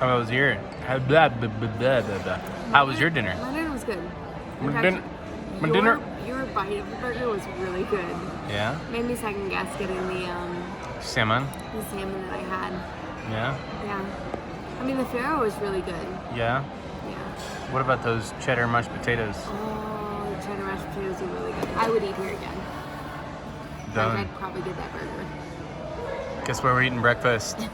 How was your blah, blah, blah, blah, blah, blah. How was your dinner? My dinner was good. My dinner. Your bite of the burger was really good. Yeah. Made me second guess getting the Salmon. salmon that I had. Yeah. Yeah. I mean, the farro was really good. Yeah. Yeah. What about those cheddar mashed potatoes? Oh, the cheddar mashed potatoes are really good. I would eat here again. Done. I'd probably get that burger. Guess where we're eating breakfast?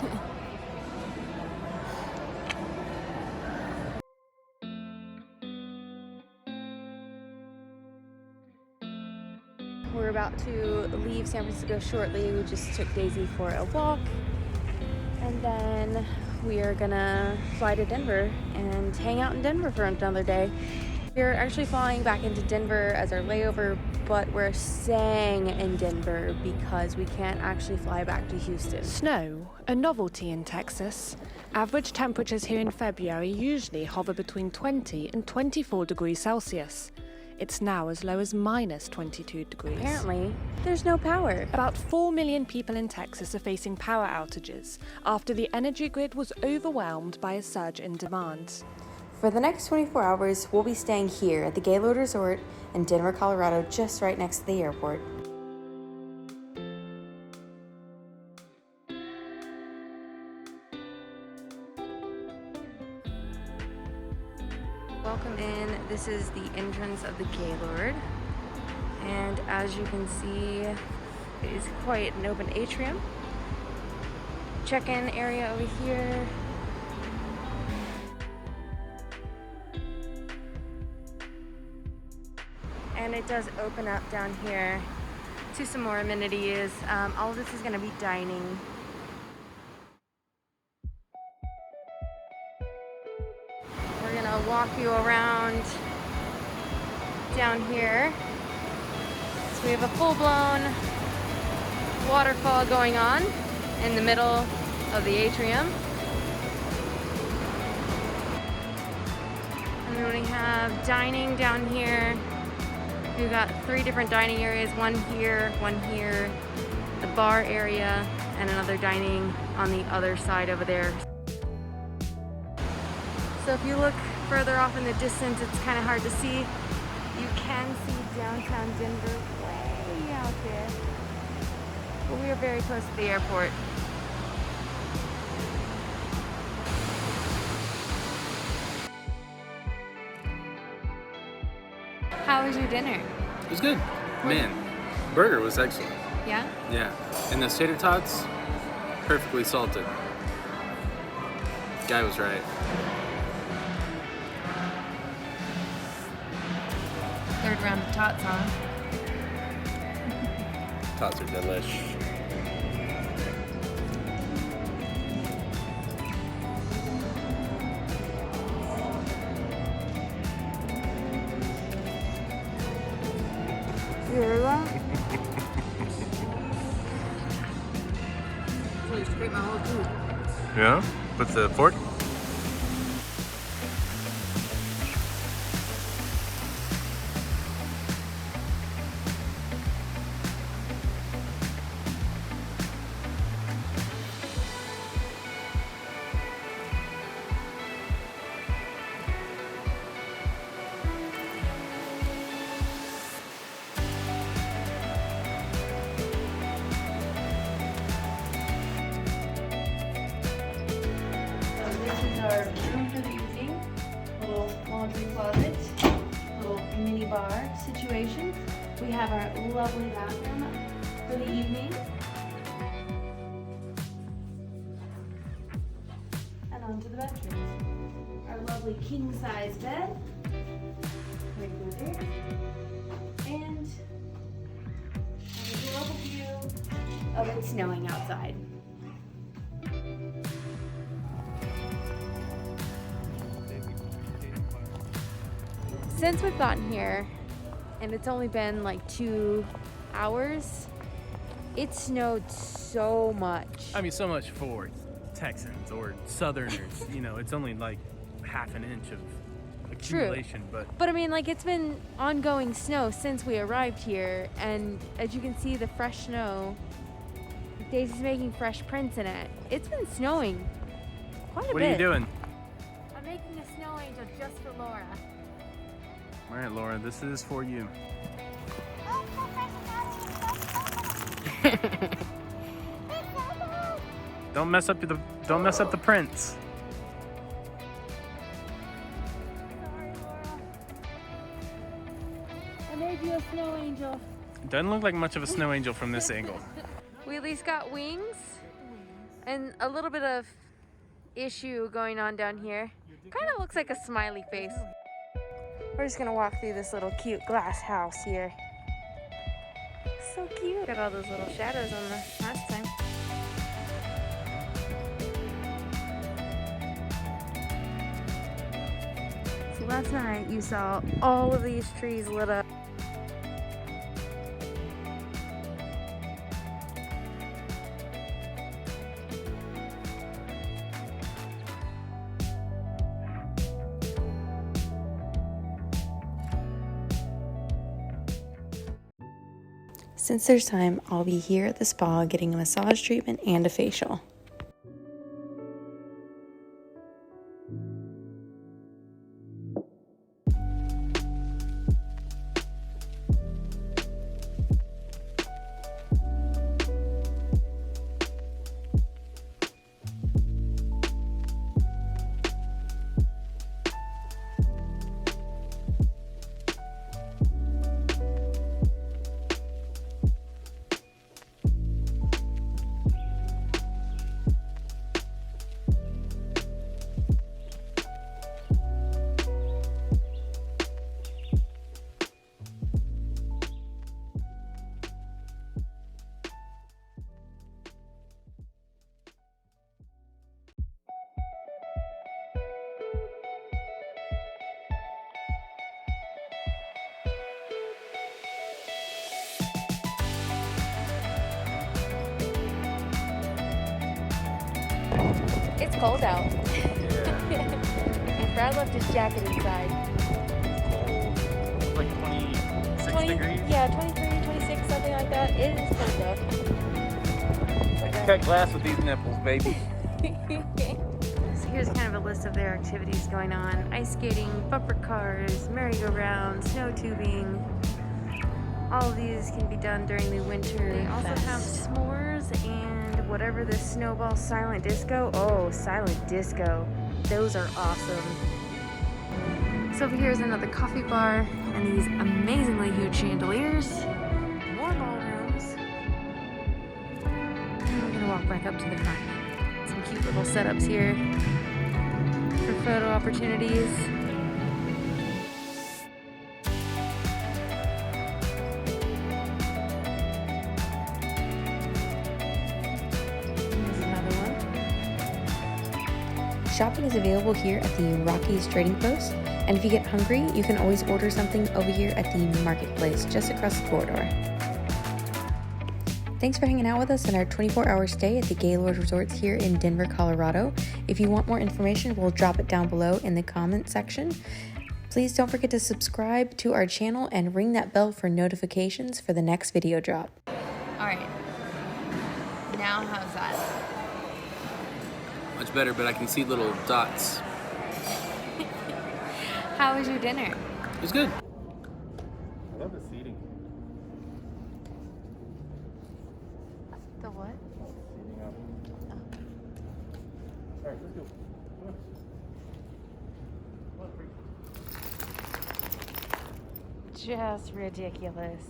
We're about to leave San Francisco shortly. We just took Daisy for a walk. And then we are gonna fly to Denver and hang out in Denver for another day. We're actually flying back into Denver as our layover, but we're staying in Denver because we can't actually fly back to Houston. Snow, a novelty in Texas. Average temperatures here in February usually hover between 20 and 24 degrees Celsius. It's now as low as minus 22 degrees. Apparently, there's no power. About 4 million people in Texas are facing power outages after the energy grid was overwhelmed by a surge in demand. For the next 24 hours, we'll be staying here at the Gaylord Resort in Denver, Colorado, just right next to the airport. Welcome in. This is the entrance of the Gaylord. And as you can see, it is quite an open atrium. Check-in area over here. And it does open up down here to some more amenities. All of this is going to be dining. We're going to walk you around down here. So we have a full-blown waterfall going on in the middle of the atrium. And then we have dining down here. We've got 3 different dining areas, one here, the bar area, and another dining on the other side over there. So if you look further off in the distance, it's kind of hard to see. You can see downtown Denver way out there. But we are very close to the airport. How was your dinner? It was good. Man, burger was excellent. Yeah? Yeah. And the tater tots, perfectly salted. Guy was right. Third round of tots, huh? Tots are delish. You hear that? Really scrape my whole tooth. Yeah? With the fork? Our room for the evening, little laundry closet, little mini bar situation. We have our lovely bathroom for the evening. And onto the bedroom. Our lovely king size bed. Right through there. And a adorable view of it snowing outside. Since we've gotten here, and it's only been like 2 hours, it snowed so much. I mean, so much for Texans or Southerners. You know, it's only like half an inch of accumulation. But I mean, like, it's been ongoing snow since we arrived here, and as you can see, the fresh snow, Daisy's making fresh prints in it. It's been snowing quite a bit. What are you doing? angel just for Laura. All right, Laura, this is for you. Don't mess up the prints. Sorry, Laura. I made you a snow angel. Doesn't look like much of a snow angel from this angle. We at least got wings and a little bit of issue going on down here. Kind of looks like a smiley face. We're just gonna walk through this little cute glass house here. So cute. Got all those little shadows on the last time. So last night you saw all of these trees lit up. Since there's time, I'll be here at the spa getting a massage treatment and a facial. It's cold out. And Brad left his jacket inside. Cold. Like 26 degrees? Yeah, 23, 26, something like that. It is cold though. I can cut glass with these nipples, baby. So here's kind of a list of their activities going on. Ice skating, bumper cars, merry-go-round, snow tubing. All of these can be done during the winter. They also have s'mores and whatever the snowball silent disco. Oh, silent disco. Those are awesome. So over here is another coffee bar and these amazingly huge chandeliers. More ballrooms. And we're gonna walk back up to the front. Some cute little setups here for photo opportunities. Shopping is available here at the Rockies Trading Post, and if you get hungry, you can always order something over here at the Marketplace just across the corridor. Thanks for hanging out with us in our 24-hour stay at the Gaylord Resorts here in Denver, Colorado. If you want more information, we'll drop it down below in the comment section. Please don't forget to subscribe to our channel and ring that bell for notifications for the next video drop. All right, now how's that? Much better, but I can see little dots. How was your dinner? It was good. I love the seating. The what? Seating up. Oh. All right, let's go. Come on. Just ridiculous.